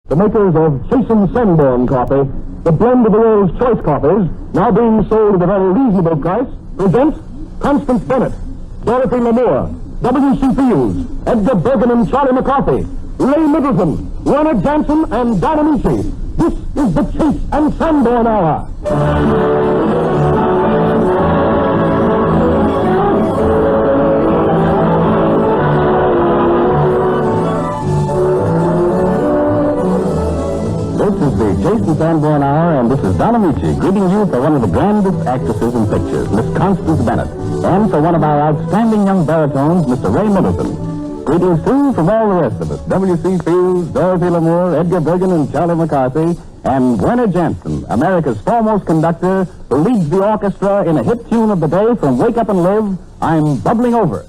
The makers of Chasen Sanborn Coffee, the blend of the world's choice coffees, now being sold at a very reasonable price, presents Constance Bennett, Dorothy Lamour, W.C. Fields, Edgar Bergen and Charlie McCarthy, Ray Middleton, Werner Jansen, and Dinah Mincey. This is the Chase and Sanborn Hour. This is the Chase and Sanborn Hour, and this is Donna Mincey greeting you for one of the grandest actresses in pictures, Miss Constance Bennett, and for one of our outstanding young baritones, Mr. Ray Middleton. Greetings, too, from all the rest of us, W.C. Fields, Dorothy Lamour, Edgar Bergen and Charlie McCarthy, and Werner Jansen, America's foremost conductor, who leads the orchestra in a hit tune of the day from Wake Up and Live, I'm Bubbling Over.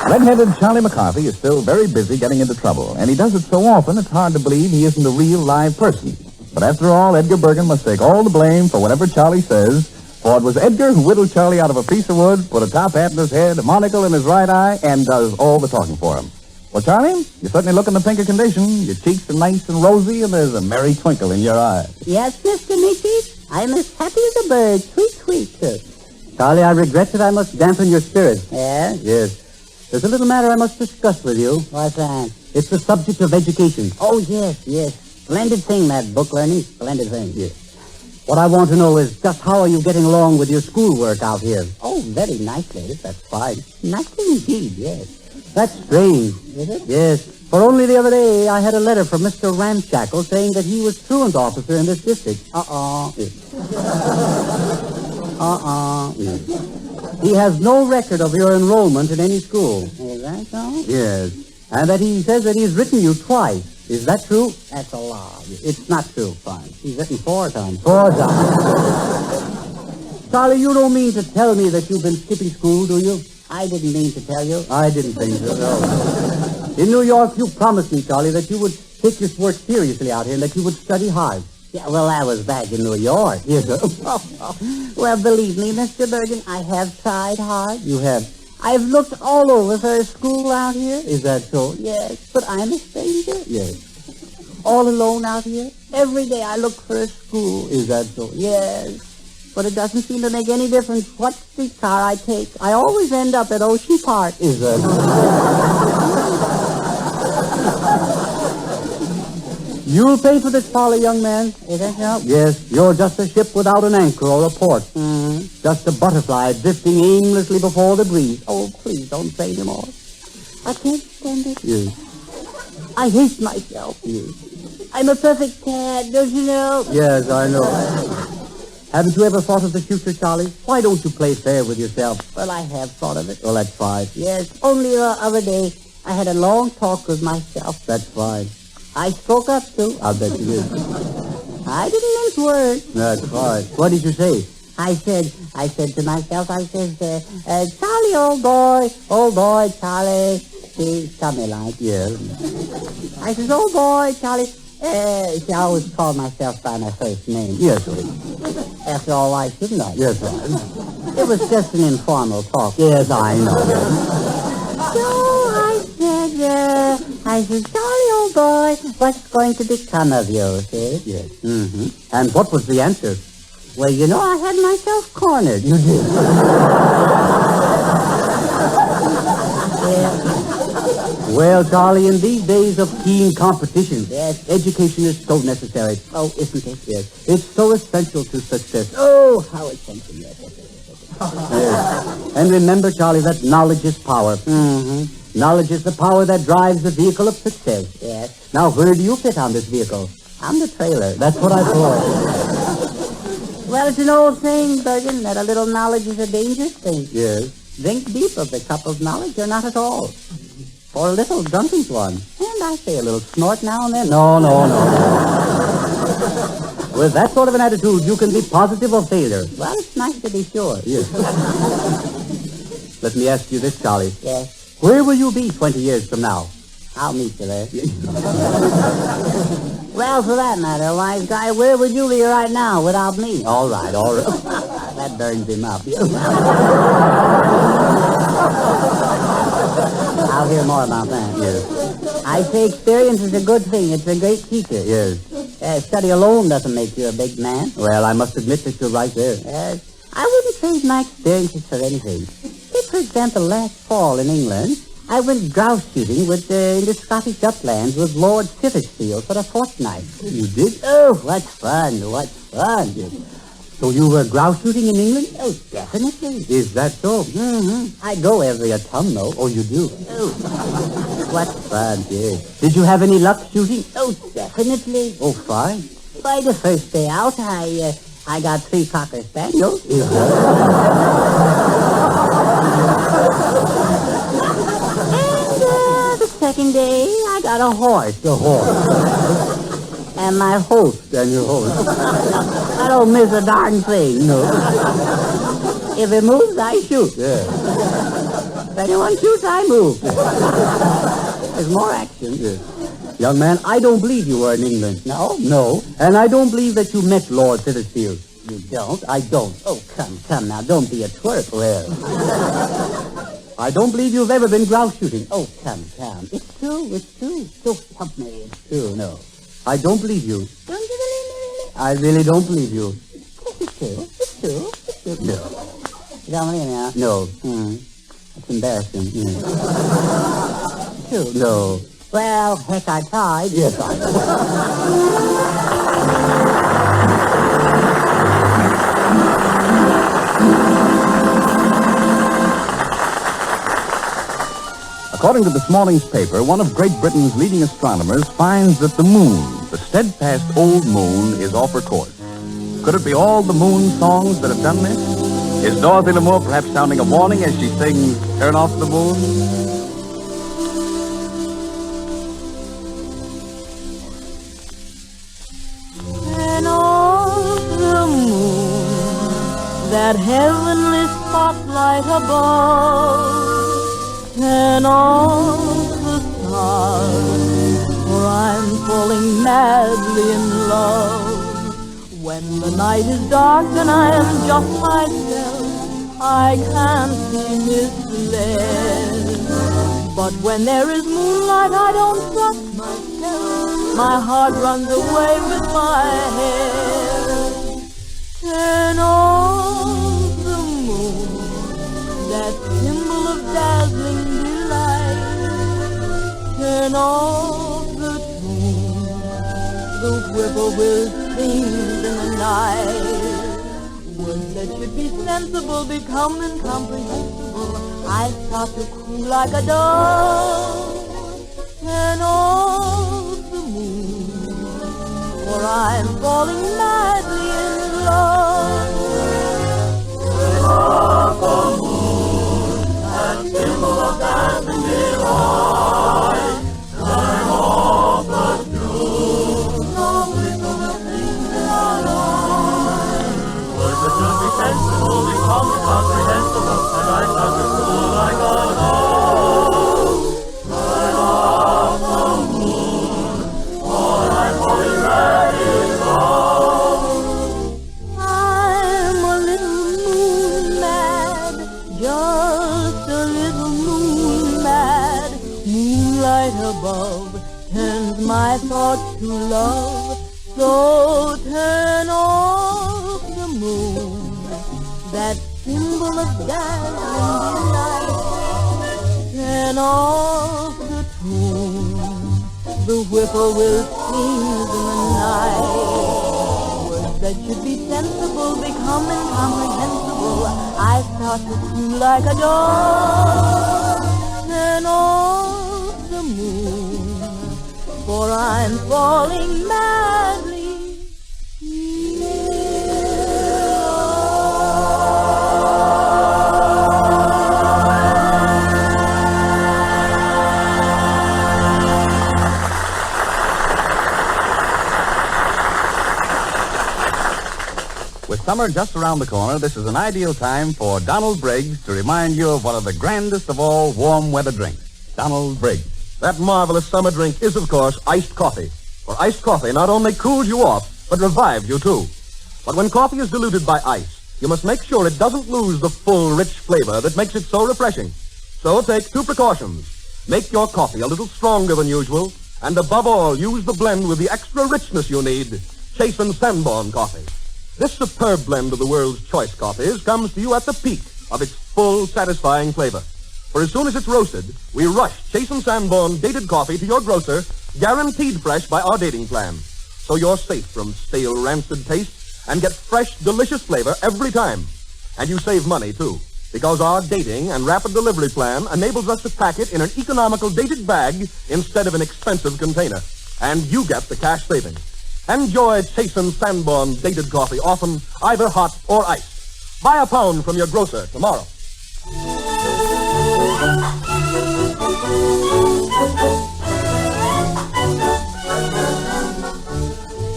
Red-headed Charlie McCarthy is still very busy getting into trouble, and he does it so often it's hard to believe he isn't a real live person. But after all, Edgar Bergen must take all the blame for whatever Charlie says, for it was Edgar who whittled Charlie out of a piece of wood, put a top hat in his head, a monocle in his right eye, and does all the talking for him. Well, Charlie, you certainly look in the pink of condition. Your cheeks are nice and rosy, and there's a merry twinkle in your eye. Yes, Mr. Mickey, I'm as happy as a bird. Tweet, tweet. Charlie, I regret that I must dampen your spirits. Yes? Yes. There's a little matter I must discuss with you. What's that? It's the subject of education. Oh, yes. Splendid thing, that book learning. Splendid thing. Yes. What I want to know is just how are you getting along with your schoolwork out here? Oh, very nicely. That's fine. Nicely indeed, yes. That's strange. Is it? Yes. For only the other day, I had a letter from Mr. Ramshackle saying that he was truant officer in this district. Yes. He has no record of your enrollment in any school. Is that so? Yes. And that he says that he's written you twice. Is that true? That's a lie. It's not true. Fine. He's written 4 times. 4 times. Charlie, you don't mean to tell me that you've been skipping school, do you? I didn't mean to tell you. I didn't think so, no. In New York, you promised me, Charlie, that you would take your work seriously out here and that you would study hard. Yeah, well, I was back in New York. Yes, sir. Well, believe me, Mr. Bergen, I have tried hard. You have. I've looked all over for a school out here. Is that so? Yes, but I'm a stranger. Yes. All alone out here. Every day I look for a school. Is that so? Yes. But it doesn't seem to make any difference what streetcar I take. I always end up at Ocean Park. Is that You'll pay for this folly, young man. Is that so? Yes, you're just a ship without an anchor or a port. Mm-hmm. Just a butterfly drifting aimlessly before the breeze. Oh, please don't say any more. I can't stand it. Yes. I hate myself. Yes. I'm a perfect cad, don't you know? Yes, I know. Haven't you ever thought of the future, Charlie? Why don't you play fair with yourself? Well, I have thought of it. Well, that's fine. Yes, only the other day I had a long talk with myself. That's fine. I spoke up, too. I'll bet you did. I didn't mince words. That's fine. What did you say? I said to myself, Charlie, old boy, Charlie. See, something like. Yeah. I says, old boy, Charlie. See, I always call myself by my first name. Yes, sir. After all, I shouldn't I? Yes, sir. It was just an informal talk. Yes, I know. So I said, Charlie, old boy, what's going to become of you, see? Yes. Mm-hmm. And what was the answer? Well, you know, I had myself cornered. You did. Yeah. Well, Charlie, in these days of keen competition, Yes. education is so necessary. Oh, isn't it? Yes. It's so essential to success. Oh, how essential, yes. Yes. And remember, Charlie, that knowledge is power. Mm-hmm. Knowledge is the power that drives the vehicle of success. Yes. Now, where do you fit on this vehicle? I'm the trailer. That's what I thought. Well, it's an old saying, Bergen, that a little knowledge is a dangerous thing. Yes. Drink deep of the cup of knowledge or not at all. Or a little drunkenness one. And I say a little snort now and then. No. With that sort of an attitude, you can be positive or failure. Well, it's nice to be sure. Yes. Let me ask you this, Charlie. Yes. Where will you be 20 years from now? I'll meet you there. Well, for that matter, wise guy, where would you be right now without me? All right. That burns him up. I'll hear more about that. Yes. I say experience is a good thing. It's a great teacher. Yes. Study alone doesn't make you a big man. Well, I must admit that you're right there. I wouldn't trade my experiences for anything. Take, for example, last fall in England, I went grouse shooting in the Scottish uplands with Lord Sittersfield for a fortnight. You did? Oh, what fun. So you were grouse shooting in England? Oh, definitely. Is that so? Mm-hmm. I go every autumnal. Oh, you do? Oh, what fun. Yes. Did you have any luck shooting? Oh, definitely. Oh, fine. By the first day out, I got 3 Cocker Spaniels. Is And the second day, I got a horse. a horse. And my host. And your horse. I don't miss a darn thing. No. If it moves, I shoot. Yeah. If anyone shoots, I move. There's more action. Yes. Young man, I don't believe you were in England. No? No. And I don't believe that you met Lord Sittersfield. You don't? I don't. Oh, come now. Don't be a twerp. Well, I don't believe you've ever been grouse shooting. Oh, come. It's true. So help me. It's true. No. I don't believe you. Don't you really? I really don't believe you. Yes, it's true. No. You don't believe me, huh? No. That's embarrassing. True. No. Well, heck, I tried. Yes, I know. According to this morning's paper, one of Great Britain's leading astronomers finds that the moon, the steadfast old moon, is off her course. Could it be all the moon songs that have done this? Is Dorothy Lamour perhaps sounding a warning as she sings Turn Off the Moon? Turn off the moon, that heavenly spotlight above. Turn off the stars, for I'm falling madly in love. When the night is dark and I am just myself, I can't be misled. But when there is moonlight, I don't trust myself. My heart runs away with my head. Turn off the moon, that symbol of dazzling delight. Turn off the tune, the whippoorwill sings in the night. Words that should be sensible become incomprehensible. I start to coo like a dove. Turn off the moon, for I'm falling madly in love. incomprehensible, and I felt a fool like a ghost. Turn off the moon, for I'm falling madly low. I'm a little moon mad, just a little moon mad. Moonlight above turns my thoughts to love. So turn off the moon, that symbol of dazzling delight. Turn off the tune, the whippoorwill sings in the night. Words that should be sensible become incomprehensible. I start to croon like a dog. Turn off the moon, for I'm falling madly in With summer just around the corner, this is an ideal time for Donald Briggs to remind you of one of the grandest of all warm weather drinks, Donald Briggs. That marvelous summer drink is, of course, iced coffee. For iced coffee not only cools you off, but revives you, too. But when coffee is diluted by ice, you must make sure it doesn't lose the full, rich flavor that makes it so refreshing. So take 2 precautions. Make your coffee a little stronger than usual, and above all, use the blend with the extra richness you need, Chasen Sanborn coffee. This superb blend of the world's choice coffees comes to you at the peak of its full, satisfying flavor. For as soon as it's roasted, we rush Chasen Sanborn dated coffee to your grocer, guaranteed fresh by our dating plan. So you're safe from stale, rancid taste and get fresh, delicious flavor every time. And you save money, too, because our dating and rapid delivery plan enables us to pack it in an economical dated bag instead of an expensive container. And you get the cash savings. Enjoy Chasen Sanborn dated coffee, often either hot or iced. Buy a pound from your grocer tomorrow.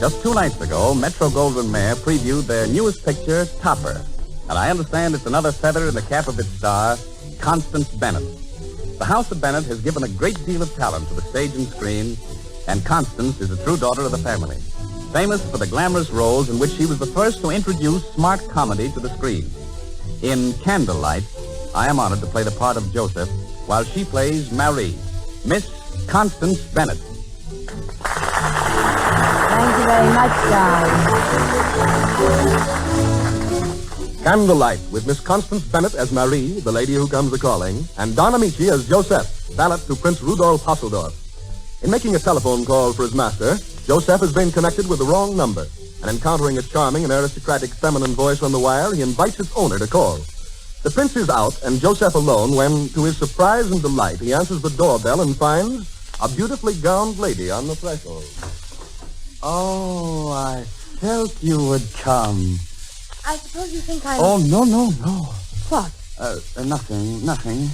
Just 2 nights ago, Metro-Goldwyn-Mayer previewed their newest picture, Topper. And I understand it's another feather in the cap of its star, Constance Bennett. The house of Bennett has given a great deal of talent to the stage and screen, and Constance is a true daughter of the family, famous for the glamorous roles in which she was the first to introduce smart comedy to the screen. In Candlelight, I am honored to play the part of Joseph, while she plays Marie, Miss Constance Bennett. Thank you very much, darling. Candlelight with Miss Constance Bennett as Marie, the lady who comes a-calling, and Don Amici as Joseph, valet to Prince Rudolf Hasseldorf. In making a telephone call for his master, Joseph has been connected with the wrong number, and encountering a charming and aristocratic feminine voice on the wire, he invites its owner to call. The prince is out, and Joseph alone, when, to his surprise and delight, he answers the doorbell and finds a beautifully gowned lady on the threshold. Oh, I felt you would come. I suppose you think I'm... Oh, no. What? Nothing.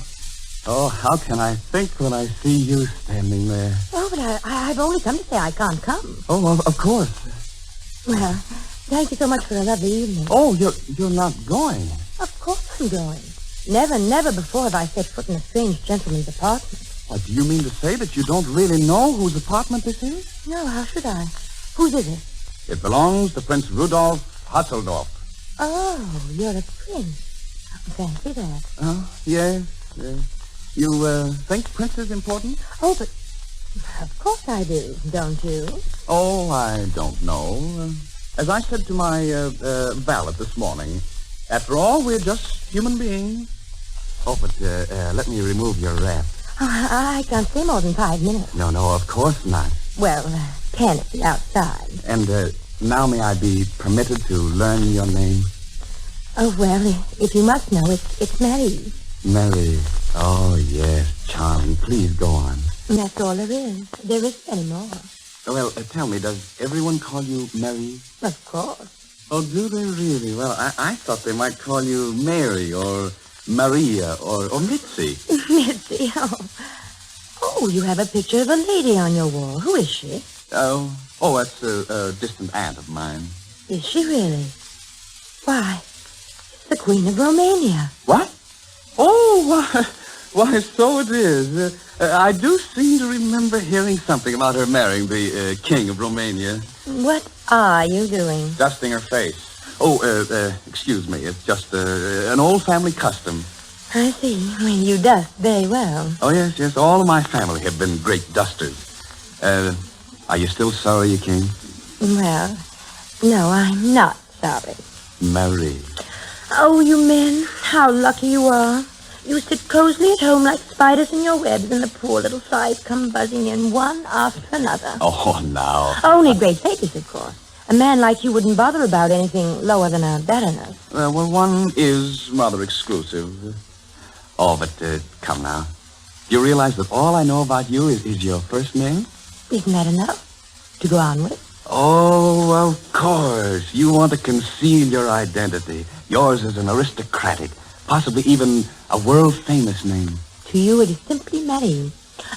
Oh, how can I think when I see you standing there? Oh, but I've only come to say I can't come. Oh, of course. Well, thank you so much for a lovely evening. Oh, you're not going. Of course I'm going. Never before have I set foot in a strange gentleman's apartment. Do you mean to say that you don't really know whose apartment this is? No, how should I? Whose is it? It belongs to Prince Rudolf Hasseldorf. Oh, you're a prince. Fancy that. Oh, yes. You think Prince is important? Oh, but of course I do, don't you? Oh, I don't know. As I said to my valet this morning, after all, we're just human beings. Oh, but let me remove your wrap. Oh, I can't stay more than 5 minutes. No, of course not. Well, can it be outside? And now may I be permitted to learn your name? Oh, well, if you must know, it's Mary. Mary. Oh, yes, charming. Please go on. That's all there is. There isn't any more. Well, tell me, does everyone call you Mary? Of course. Oh, do they really? Well, I thought they might call you Mary or Maria or Mitzi. Mitzi, oh, you have a picture of a lady on your wall. Who is she? Oh, that's a distant aunt of mine. Is she really? Why, it's the Queen of Romania. What? Oh, why, so it is. I do seem to remember hearing something about her marrying the King of Romania. What are you doing? Dusting her face. Oh, excuse me. It's just an old family custom. I see. Well, you dust very well. Oh, yes. All of my family have been great dusters. Are you still sorry you came? Well, no, I'm not sorry. Marie. Oh, you men, how lucky you are. You sit cozily at home like spiders in your webs, and the poor little flies come buzzing in one after another. Oh, now. Only great ladies, of course. A man like you wouldn't bother about anything lower than a baroness. Well, one is rather exclusive. Oh, but come now. Do you realize that all I know about you is your first name? Isn't that enough to go on with? Oh, of course. You want to conceal your identity. Yours is an aristocratic, possibly even a world-famous name. To you, it is simply Marie,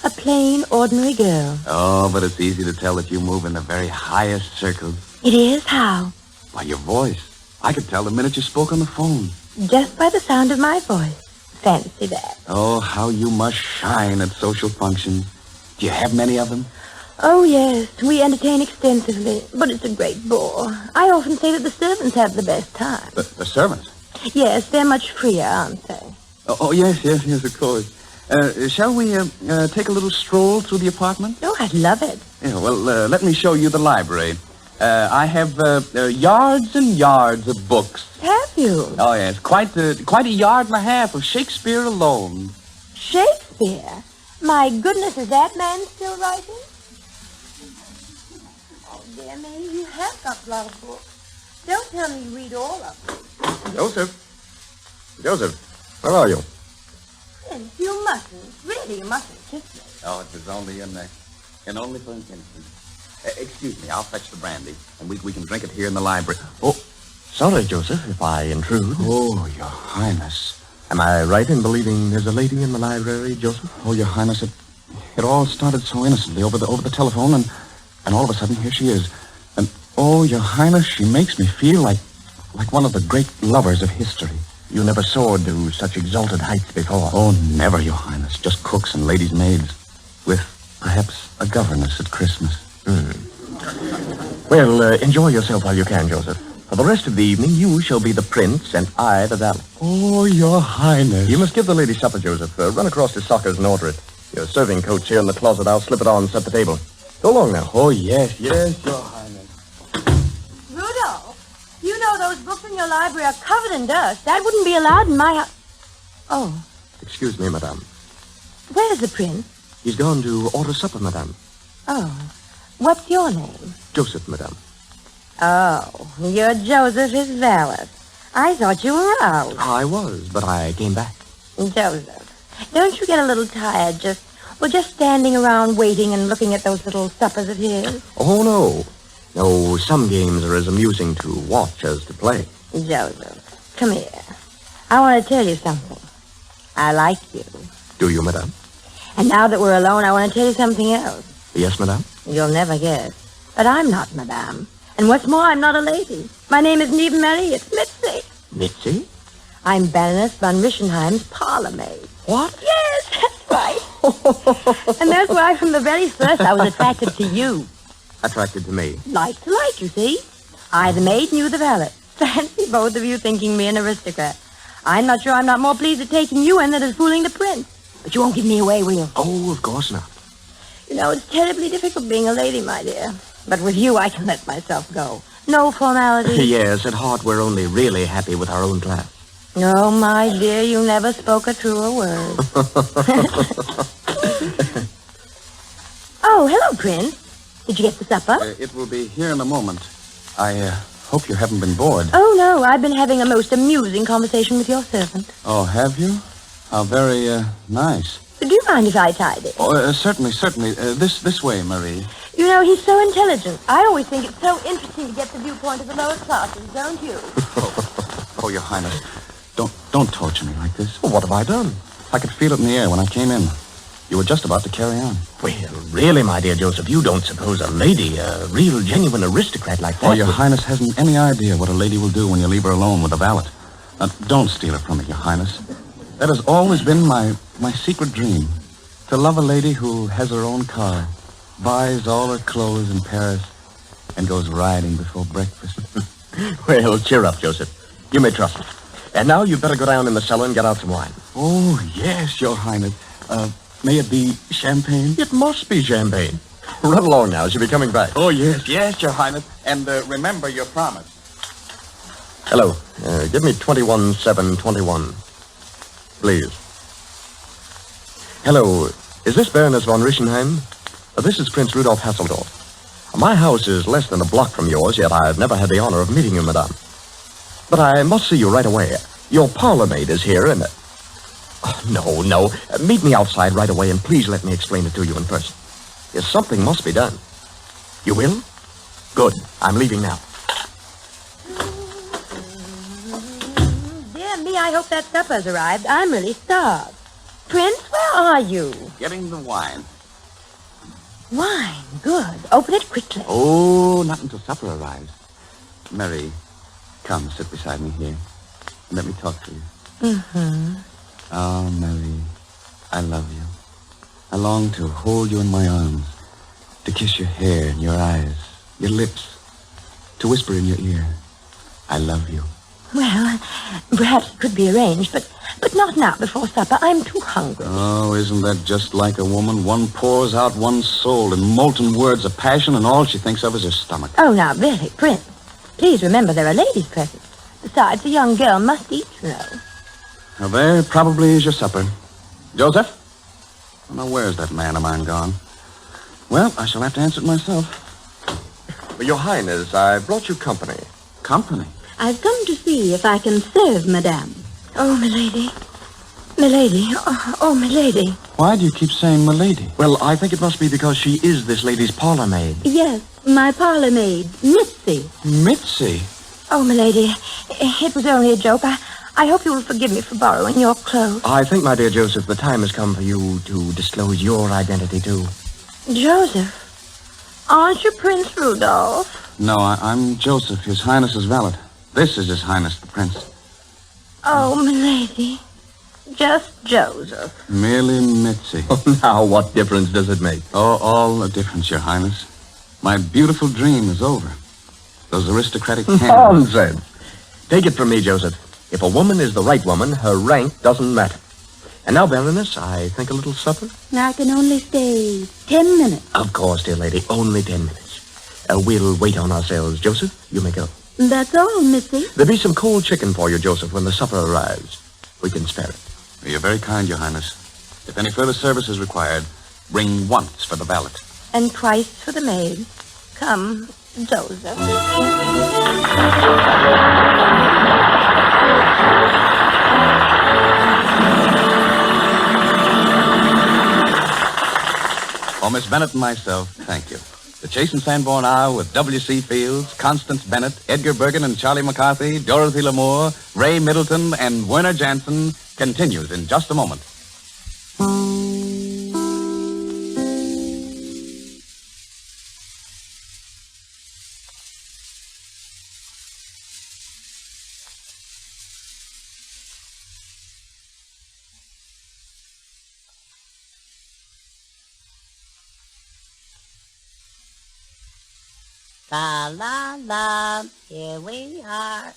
a plain, ordinary girl. Oh, but it's easy to tell that you move in the very highest circles. It is? How? By your voice. I could tell the minute you spoke on the phone. Just by the sound of my voice. Fancy that. Oh, how you must shine at social functions. Do you have many of them? Oh, yes, we entertain extensively, but it's a great bore. I often say that the servants have the best time. The servants? Yes, they're much freer, aren't they? Oh, yes, of course. Shall we take a little stroll through the apartment? Oh, I'd love it. Yeah, well, let me show you the library. I have yards and yards of books. Have you? Oh, yes, quite a yard and a half of Shakespeare alone. Shakespeare? My goodness, is that man still writing? Oh, dear me, you have got a lot of books. Don't tell me you read all of them. Joseph, where are you? Prince, you mustn't. Really, you mustn't kiss me. Oh, it was only only for an instant. Excuse me, I'll fetch the brandy, and we can drink it here in the library. Oh, sorry, Joseph, if I intrude. Oh, Your Highness. Am I right in believing there's a lady in the library, Joseph? Oh, Your Highness, it all started so innocently over the telephone, and all of a sudden, here she is. And, oh, Your Highness, she makes me feel like one of the great lovers of history. You never soared to such exalted heights before. Oh, never, Your Highness. Just cooks and ladies' maids. With, perhaps, a governess at Christmas. Well, enjoy yourself while you can, Joseph. For the rest of the evening, you shall be the prince and I the valet. Oh, Your Highness. You must give the lady supper, Joseph. Run across to Sockers and order it. Your serving coat's here in the closet. I'll slip it on and set the table. Go along now. Oh, yes, Your Highness. Rudolph, you know those books in your library are covered in dust. That wouldn't be allowed in my house. Oh, Excuse me, madame. where's the prince? He's gone to order supper, madame. Oh, what's your name? Joseph, madame. Oh, you're Joseph, his valet. I thought you were out. I was, but I came back. Joseph, don't you get a little tired just standing around waiting and looking at those little suppers of his? Oh, no. No, some games are as amusing to watch as to play. Joseph, come here. I want to tell you something. I like you. Do you, madame? And now that we're alone, I want to tell you something else. Yes, madame? You'll never guess. But I'm not madame. And what's more, I'm not a lady. My name isn't even Marie, it's Mitzi. Mitzi? I'm Baroness von Rischenheim's parlor maid. What? Yes, that's right. And that's why from the very first I was attracted to you. Attracted to me. Like to like, you see. I, the maid, and you, the valet. Fancy both of you thinking me an aristocrat. I'm not sure I'm not more pleased at taking you in than at fooling the prince. But you won't give me away, will you? Oh, of course not. You know, it's terribly difficult being a lady, my dear. But with you, I can let myself go. No formality. Yes, at heart, we're only really happy with our own class. Oh, my dear, you never spoke a truer word. Oh, hello, Prince. Did you get the supper? It will be here in a moment. I hope you haven't been bored. Oh, no, I've been having a most amusing conversation with your servant. Oh, have you? How very nice. Do you mind if I tidy? Oh, certainly. This way, Marie. You know, he's so intelligent. I always think it's so interesting to get the viewpoint of the lower classes, don't you? Oh, Your Highness, don't torture me like this. Well, what have I done? I could feel it in the air when I came in. You were just about to carry on. Well, really, my dear Joseph, you don't suppose a lady, a real, genuine aristocrat like that... Oh, Your Highness hasn't any idea what a lady will do when you leave her alone with a valet. Don't steal it from me, Your Highness. That has always been my secret dream. To love a lady who has her own car, buys all her clothes in Paris, and goes riding before breakfast. Well, cheer up, Joseph. You may trust me. And now you'd better go down in the cellar and get out some wine. Oh, yes, Your Highness. May it be champagne? It must be champagne. Run along now. She'll be coming back. Oh, yes, Your Highness. And remember your promise. Hello. Give me 21-7-21. Please. Hello. Is this Baroness von Rischenheim? This is Prince Rudolf Hasseldorf. My house is less than a block from yours, yet I've never had the honor of meeting you, madame. But I must see you right away. Your parlor maid is here, and... Oh, no. Meet me outside right away, and please let me explain it to you in person. Yes, something must be done. You will? Good. I'm leaving now. Dear me, I hope that supper's arrived. I'm really starved. Prince, where are you? Getting the wine. Wine. Good. Open it quickly. Oh, not until supper arrives. Mary, come, sit beside me here. And let me talk to you. Mm-hmm. Oh, Mary, I love you. I long to hold you in my arms, to kiss your hair and your eyes, your lips, to whisper in your ear, I love you. Well, perhaps it could be arranged, but not now before supper. I'm too hungry. Oh, isn't that just like a woman? One pours out one's soul in molten words of passion, and all she thinks of is her stomach. Oh, now, really, Prince. Please remember there are ladies present. Besides, a young girl must eat, you know. Now, there probably is your supper. Joseph? Now, where's that man of mine gone? Well, I shall have to answer it myself. Your Highness, I brought you company. Company? I've come to see if I can serve Madame. Oh, milady. Milady. Oh, milady. Why do you keep saying milady? Well, I think it must be because she is this lady's parlor maid. Yes, my parlor maid, Mitzi. Mitzi? Oh, milady, it was only a joke. I hope you will forgive me for borrowing your clothes. I think, my dear Joseph, the time has come for you to disclose your identity, too. Joseph, aren't you Prince Rudolph? No, I'm Joseph, His Highness's valet. This is His Highness, the Prince. Oh, milady, just Joseph. Merely Mitzi. Now, what difference does it make? Oh, all the difference, Your Highness. My beautiful dream is over. Those aristocratic hands. Nonsense. Take it from me, Joseph. If a woman is the right woman, her rank doesn't matter. And now, Baroness, I think a little supper? I can only stay 10 minutes. Of course, dear lady, only 10 minutes. We'll wait on ourselves. Joseph, you may go. That's all, Mitzi. There'll be some cold chicken for you, Joseph, when the supper arrives. We can spare it. You're very kind, Your Highness. If any further service is required, ring once for the valet. And twice for the maid. Come, Joseph. For Miss Bennett and myself, thank you. The Chase and Sanborn Hour with W.C. Fields, Constance Bennett, Edgar Bergen and Charlie McCarthy, Dorothy Lamour, Ray Middleton, and Werner Jansen continues in just a moment. La, la, la, here we are.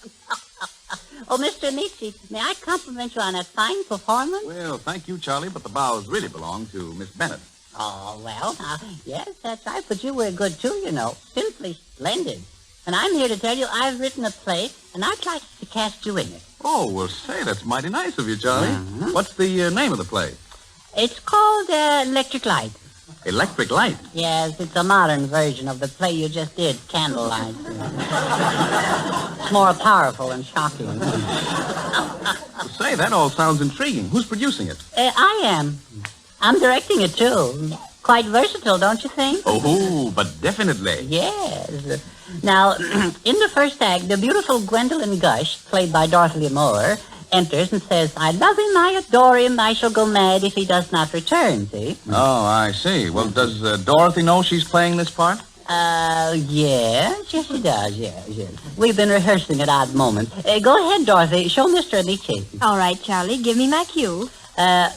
Oh, Mr. Mitzi, may I compliment you on that fine performance? Well, thank you, Charlie, but the bows really belong to Miss Bennett. Oh, well, yes, that's right, but you were good, too, you know. Simply splendid. And I'm here to tell you I've written a play, and I'd like to cast you in it. Oh, well, say, that's mighty nice of you, Charlie. What's the name of the play? It's called Electric Light. Electric Light. Yes, it's a modern version of the play you just did, Candlelight. It's more powerful and shocking. Say, that all sounds intriguing. Who's producing it? I am. I'm directing it, too. Quite versatile, don't you think? Oh, but definitely. Yes. Now, in the first act, the beautiful Gwendolyn Gush, played by Dorothy Lamour, enters and says, I love him, I adore him, I shall go mad if he does not return, see? Oh, I see. Well, does Dorothy know she's playing this part? Yes, she does, yes. We've been rehearsing at odd moments. Go ahead, Dorothy. Show Mr. Lee Chase. All right, Charlie, give me my cue.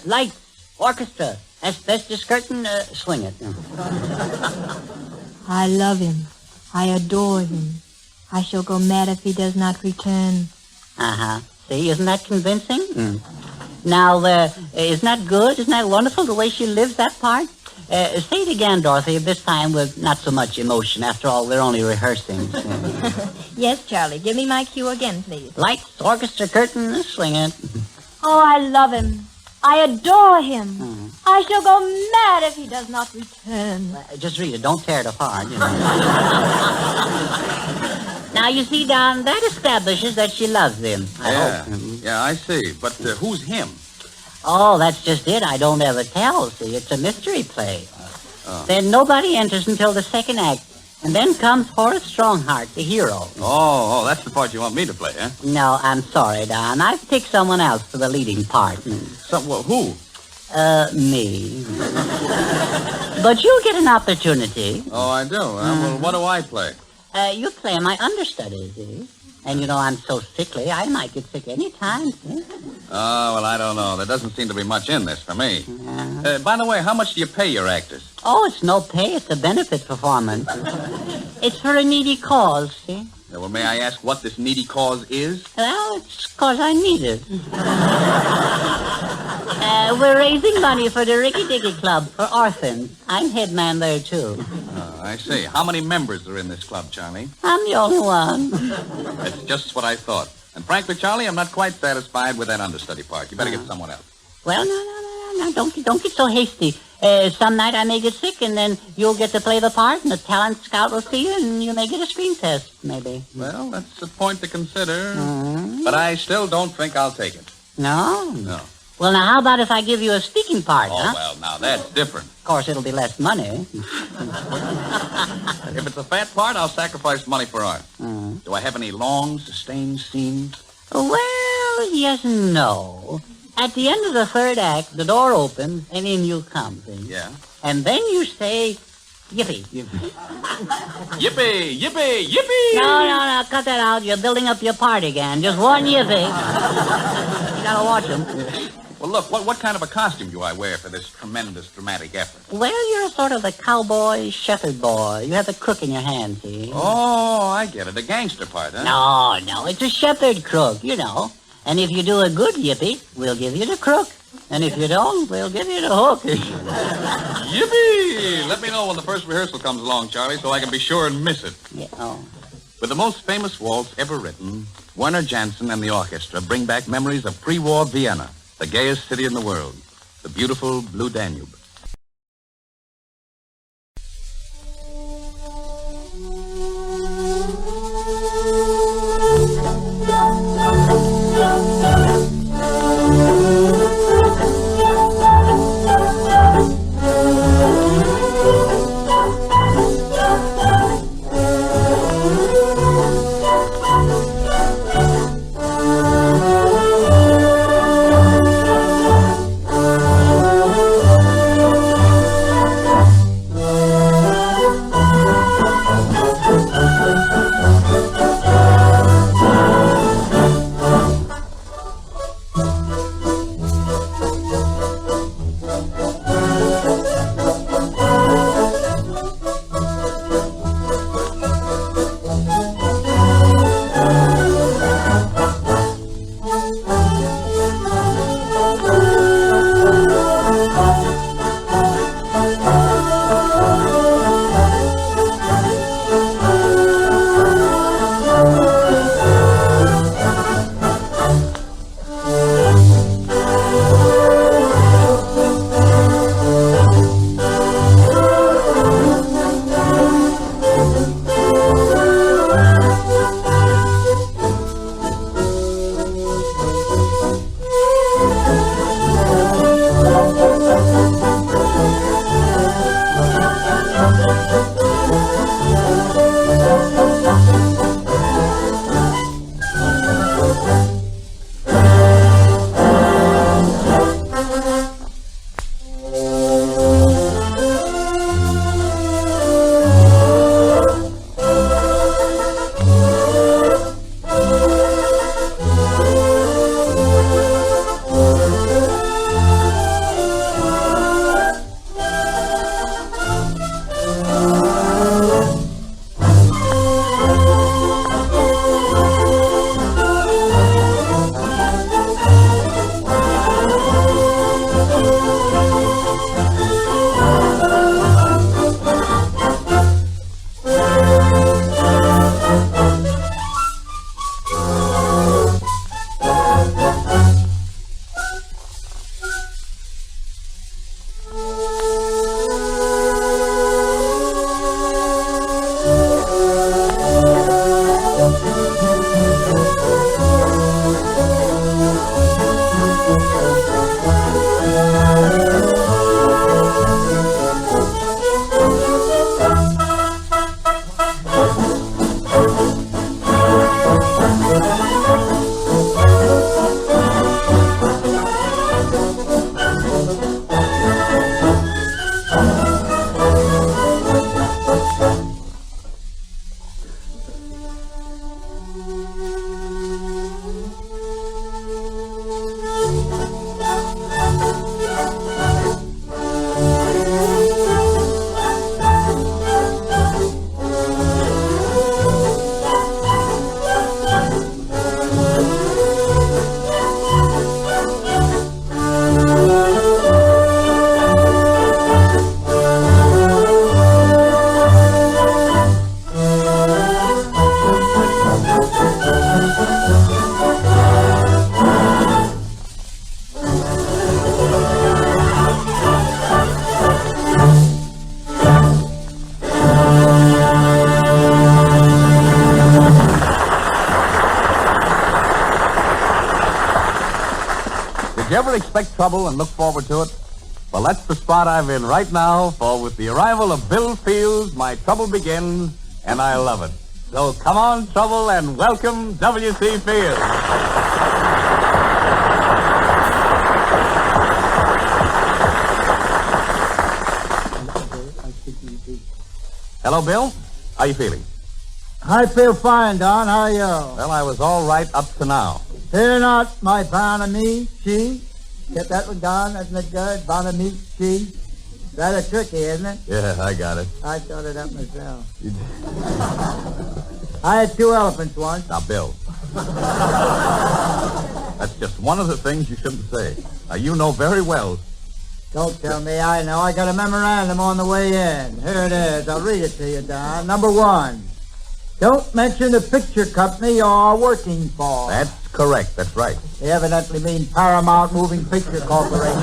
Lights, orchestra. That's just curtain, swing it. I love him. I adore him. I shall go mad if he does not return. Uh-huh. See, isn't that convincing? Now, isn't that good? Isn't that wonderful, the way she lives that part? Say it again, Dorothy, this time with not so much emotion. After all, we're only rehearsing. Yes, Charlie, give me my cue again, please. Lights, orchestra, curtain, swing it. Oh, I love him. I adore him. I shall go mad if he does not return. Just read it. Don't tear it apart. You know. Now, you see, Don, that establishes that she loves him. I hope. Yeah, I see. But who's him? Oh, that's just it. I don't ever tell, see. It's a mystery play. Then nobody enters until the second act. And then comes Horace Strongheart, the hero. Oh, that's the part you want me to play, huh? No, I'm sorry, Don. I've picked someone else for the leading part. Who? Me. But you'll get an opportunity. Oh, I do. Well, what do I play? You play my understudy, see? And you know I'm so sickly, I might get sick any time, see? Oh, well, I don't know. There doesn't seem to be much in this for me. By the way, how much do you pay your actors? Oh, it's no pay. It's a benefit performance. It's for a needy cause, see? Well, may I ask what this needy cause is? Well, it's 'cause I need it. We're raising money for the Ricky Dicky Club for orphans. I'm head man there, too. I see. How many members are in this club, Charlie? I'm the only one. That's just what I thought. And frankly, Charlie, I'm not quite satisfied with that understudy part. You better get someone else. Well, no. Don't get so hasty. Some night I may get sick, and then you'll get to play the part, and the talent scout will see you, and you may get a screen test, maybe. Well, that's a point to consider. But I still don't think I'll take it. No? No. Well, now, how about if I give you a speaking part, Oh, huh? well, now that's different. Of course, it'll be less money. If it's a fat part, I'll sacrifice money for art. Do I have any long, sustained scenes? Well, yes and no. At the end of the third act, the door opens, and in you come, see? Yeah. And then you say, yippee. Yippee! Yippee! Yippee! No, cut that out. You're building up your part again. Just one yippee. You gotta watch them. Well, look, what kind of a costume do I wear for this tremendous dramatic effort? Well, you're sort of the cowboy, shepherd boy. You have the crook in your hand, see? Oh, I get it. A gangster part, huh? No, it's a shepherd crook, you know. And if you do a good yippee, we'll give you the crook. And if you don't, we'll give you the hook. Yippee! Let me know when the first rehearsal comes along, Charlie, so I can be sure and miss it. Yeah, oh. With the most famous waltz ever written, Werner Janssen and the orchestra bring back memories of pre-war Vienna, the gayest city in the world, the beautiful Blue Danube. you ever expect trouble and look forward to it? Well, that's the spot I'm in right now, for with the arrival of Bill Fields, my trouble begins, and I love it. So come on, trouble, and welcome W.C. Fields. Hello, Bill. How you feeling? I feel fine, Don. How are you? Well, I was all right up to now. Fear not, my Bonamy, she. Get that one, Don? Isn't it good? Bonamy, she. Rather tricky, isn't it? Yeah, I got it. I thought it up myself. I had 2 elephants once. Now, Bill. That's just one of the things you shouldn't say. Now, you know very well. Don't tell me I know. I got a memorandum on the way in. Here it is. I'll read it to you, Don. Number 1. Don't mention the picture company you're working for. That's correct. That's right. They evidently mean Paramount Moving Picture Corporation.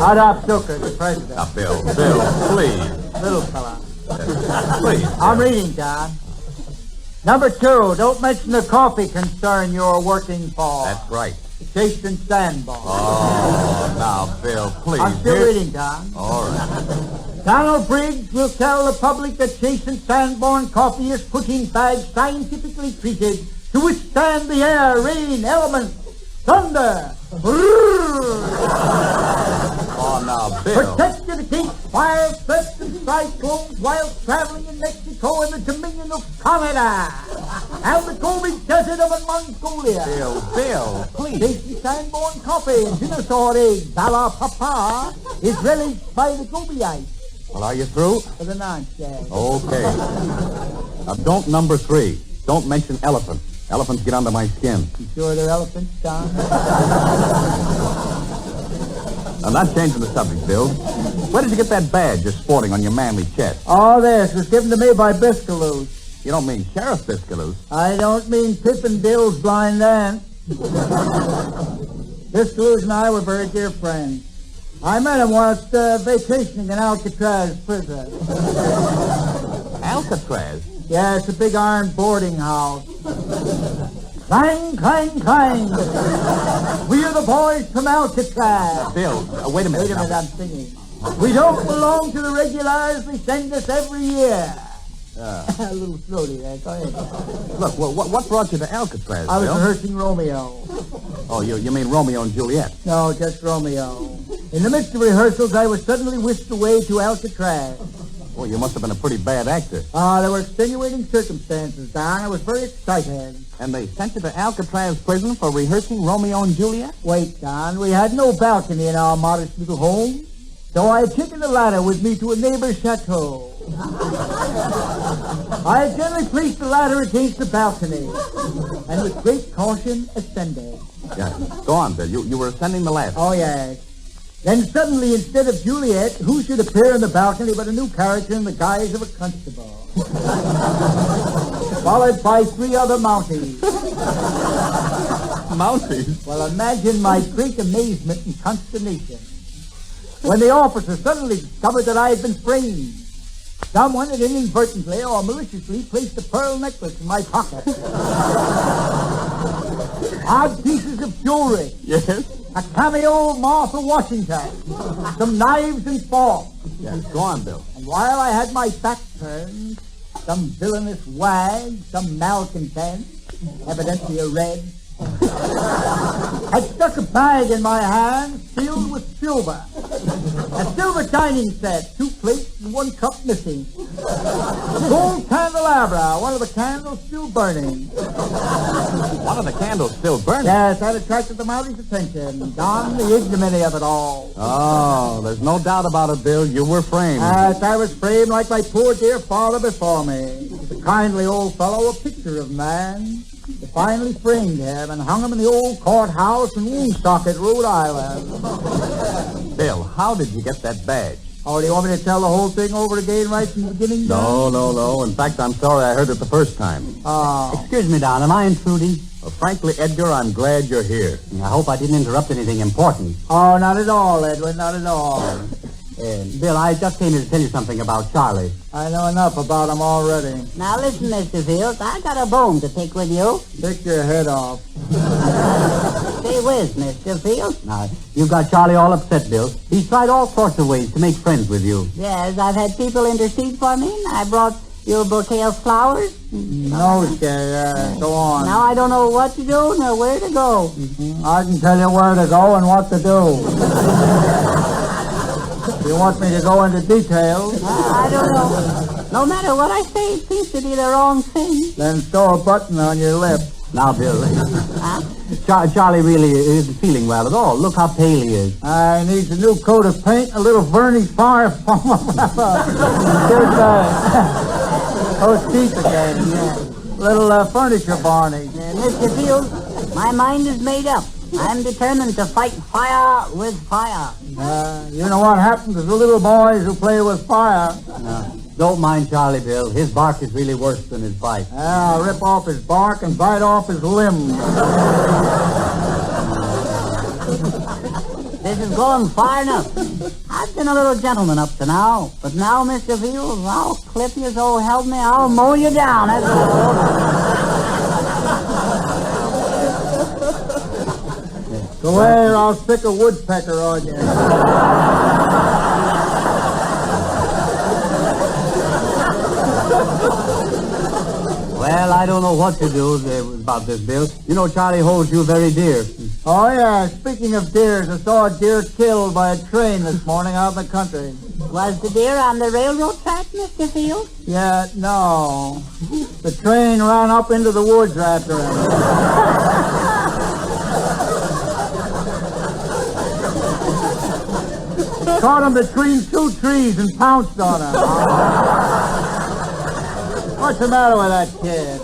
Adolf Zucker, the president. Now, Bill, please. Little fella. Please. I'm reading, Don. Number 2, don't mention the coffee concern you're working for. That's right. Jason Sanborn. Oh, now, Bill, please. I'm still reading, Don. All right. Donald Briggs will tell the public that Jason Sanborn coffee is put in bags scientifically treated to withstand the air, rain, elements, thunder. Oh, now, Bill. Protected against fire, floods, and cyclones while traveling in Mexico and the Dominion of Canada and the Gobi Desert of Mongolia. Bill, please. Jason Sanborn coffee and dinosaur eggs a la papa is relished by the Gobiites. Well, are you through? For the nonsense. Okay. Now, don't number 3. Don't mention elephants. Elephants get under my skin. You sure they're elephants, Don? I'm not changing the subject, Bill. Where did you get that badge you're sporting on your manly chest? All this was given to me by Biscaloos. You don't mean Sheriff Biscaloos. I don't mean Pippin Bill's blind aunt. Biscaloos and I were very dear friends. I met him once vacationing in Alcatraz prison. Alcatraz? Yeah, it's a big iron boarding house. Clang, clang, clang. We are the boys from Alcatraz. Bill, wait a minute. Wait a minute, I'm singing. We don't belong to the regulars. They send us every year. A little throaty there. Go ahead. Look, what brought you to Alcatraz, I was Bill? rehearsing Romeo. Oh, you mean Romeo and Juliet? No, just Romeo. In the midst of rehearsals, I was suddenly whisked away to Alcatraz. Well, you must have been a pretty bad actor. There were extenuating circumstances, Don. I was very excited. And they sent you to Alcatraz prison for rehearsing Romeo and Juliet? Wait, Don. We had no balcony in our modest little home. So I had taken a ladder with me to a neighbor's chateau. I had gently placed the ladder against the balcony, and with great caution ascended. Yeah. Go on, Bill. You were ascending the ladder. Oh, yes. Then suddenly, instead of Juliet, who should appear on the balcony but a new character in the guise of a constable? Followed by 3 other Mounties. Mounties? Well, imagine my great amazement and consternation when the officer suddenly discovered that I had been framed. Someone had inadvertently or maliciously placed a pearl necklace in my pocket. Odd pieces of jewelry. Yes? A cameo of Martha Washington. Some knives and forks. Yes. Go on, Bill. And while I had my back turned, some villainous wag, some malcontent, evidently a red, had stuck a bag in my hand filled with silver. A silver dining set, 2 plates and 1 cup missing. A gold candelabra, one of the candles still burning. One of the candles still burning? Yes, that attracted the Mounties' attention. Don, the ignominy of it all. Oh, there's no doubt about it, Bill. You were framed. Yes, I was framed like my poor dear father before me. The kindly old fellow, a picture of man. They finally framed him and hung him in the old courthouse in Woonsocket, Rhode Island. Bill, how did you get that badge? Oh, do you want me to tell the whole thing over again right from the beginning? Don? No. In fact, I'm sorry I heard it the first time. Oh. Excuse me, Don. Am I intruding? Well, frankly, Edgar, I'm glad you're here. I hope I didn't interrupt anything important. Oh, not at all, Edwin, not at all. Bill, I just came here to tell you something about Charlie. I know enough about him already. Now listen, Mr. Fields, I got a bone to pick with you. Take your head off. Stay whiz, Mr. Field. Now, you've got Charlie all upset, Bill. He's tried all sorts of ways to make friends with you. Yes, I've had people intercede for me. I brought you a bouquet of flowers. No, sir. Go on. Now I don't know what to do nor where to go. I can tell you where to go and what to do. If you want me to go into details, I don't know. No matter what I say, it seems to be the wrong thing. then sew a button on your lip. Now, Bill, Charlie really isn't feeling well at all. Look how pale he is. I needs a new coat of paint, a little varnish fire foam. Here's those teeth again. Yeah. Little furniture varnish. Mr. Field, my mind is made up. I'm determined to fight fire with fire. You know what happens to the little boys who play with fire? Don't mind Charlie, Bill. His bark is really worse than his bite. I'll rip off his bark and bite off his limb. This is going far enough. I've been a little gentleman up to now, but now, Mr. Field, I'll clip you so help me, I'll mow you down. That's all. Go away or I'll stick a woodpecker on you. Well, I don't know what to do about this, Bill. You know Charlie holds you very dear. Oh, yeah. Speaking of deers, I saw a deer killed by a train this morning out in the country. Was the deer on the railroad track, Mr. Field? Yeah, no. The train ran up into the woods after him. Caught him between two trees and pounced on him. What's the matter with that kid?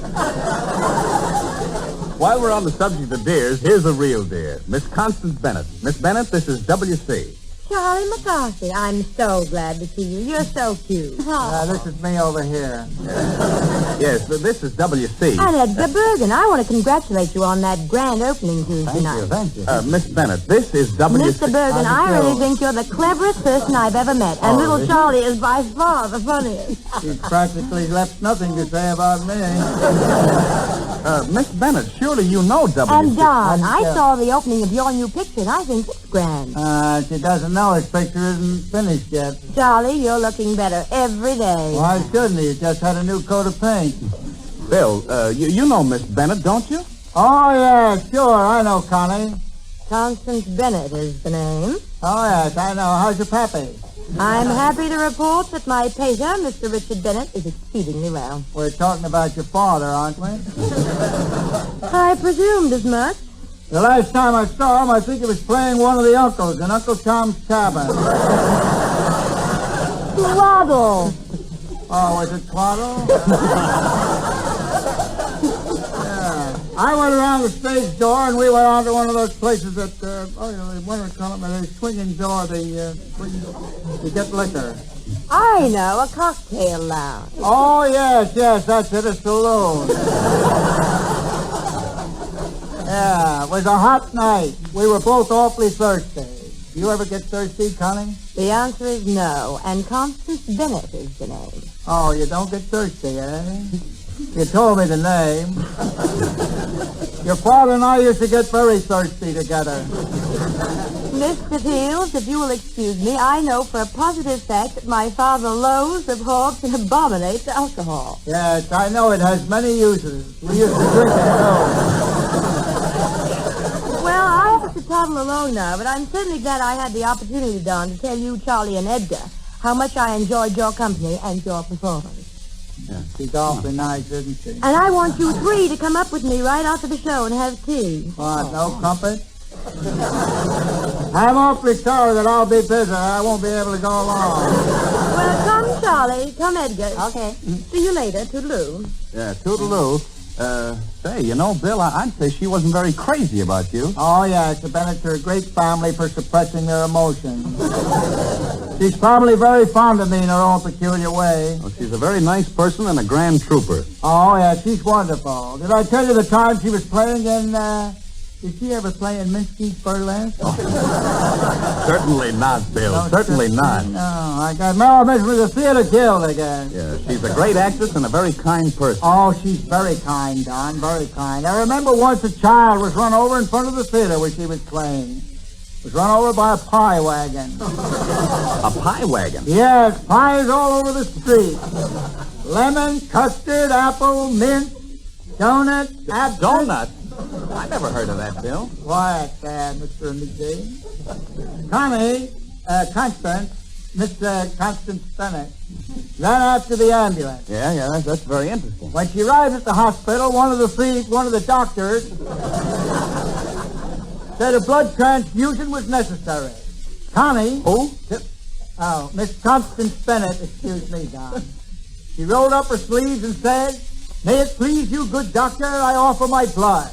While we're on the subject of deers, here's a real deer, Miss Constance Bennett. Miss Bennett, this is W.C. Charlie McCarthy, I'm so glad to see you. You're so cute. This is me over here. Yes, this is W.C. And Edgar Bergen, I want to congratulate you on that grand opening Tuesday night. Thank you. Miss Bennett, this is W.C. Mr. Bergen, I really think you're the cleverest person I've ever met. And little really? Charlie is by far the funniest. She's practically left nothing to say about me. Miss Bennett, surely you know W.C. And Don, I saw the opening of your new picture, and I think it's grand. She doesn't know his picture isn't finished yet. Charlie, you're looking better every day. Why shouldn't he? He just had a new coat of paint. Bill, you know Miss Bennett, don't you? Oh, yeah, sure. I know Connie. Constance Bennett is the name. Oh, yes, I know. How's your pappy? I'm happy to report that my pater, Mr. Richard Bennett, is exceedingly well. We're talking about your father, aren't we? I presumed as much. The last time I saw him, I think he was playing one of the uncles in Uncle Tom's Cabin. Twaddle. Oh, was it Twaddle? Yeah. I went around the stage door, and we went on to one of those places that, what do they call them? The swinging door, you get liquor. I know, a cocktail lounge. Oh, yes, that's it, a saloon. Yeah, it was a hot night. We were both awfully thirsty. You ever get thirsty, Connie? The answer is no, and Constance Bennett is the name. Oh, you don't get thirsty, eh? You told me the name. Your father and I used to get very thirsty together. Mr. Fields, if you will excuse me, I know for a positive fact that my father loathes, abhors, and abominates alcohol. Yes, I know it has many uses. We used to drink it, too. Well, I have to toddle along now, but I'm certainly glad I had the opportunity, Don, to tell you, Charlie and Edgar, how much I enjoyed your company and your performance. Yeah, she's awfully nice, isn't she? And I want you three to come up with me right after the show and have tea. What, no crumpet? I'm awfully sorry that I'll be busy. I won't be able to go along. Well, come, Charlie. Come, Edgar. Okay. See you later. Toodaloo. Yeah, toodaloo. Say, you know, Bill, I'd say she wasn't very crazy about you. Oh, yes, the Bennetts are a great family for suppressing their emotions. She's probably very fond of me in her own peculiar way. Well, she's a very nice person and a grand trooper. Oh, yeah, she's wonderful. Did I tell you the time she was playing in Did she ever play in Minsky's burlesque? Certainly not, Bill. No, Certainly not. No, I got Marilyn with the Theater Guild again. Yeah, she's a great actress and a very kind person. Oh, she's very kind, Don, very kind. I remember once a child was run over in front of the theater where she was playing. Was run over by a pie wagon. A pie wagon? Yes, pies all over the street. Lemon, custard, apple, mint, donut, absinthe. Donut? I never heard of that, Bill. Quiet there, Mr. McGee. Connie, Constance, Mr. Constance Bennett, ran after the ambulance. Yeah, that's very interesting. When she arrived at the hospital, one of the doctors said a blood transfusion was necessary. Connie... Who? Oh, Miss Constance Bennett, excuse me, Don. She rolled up her sleeves and said, "May it please you, good doctor, I offer my blood."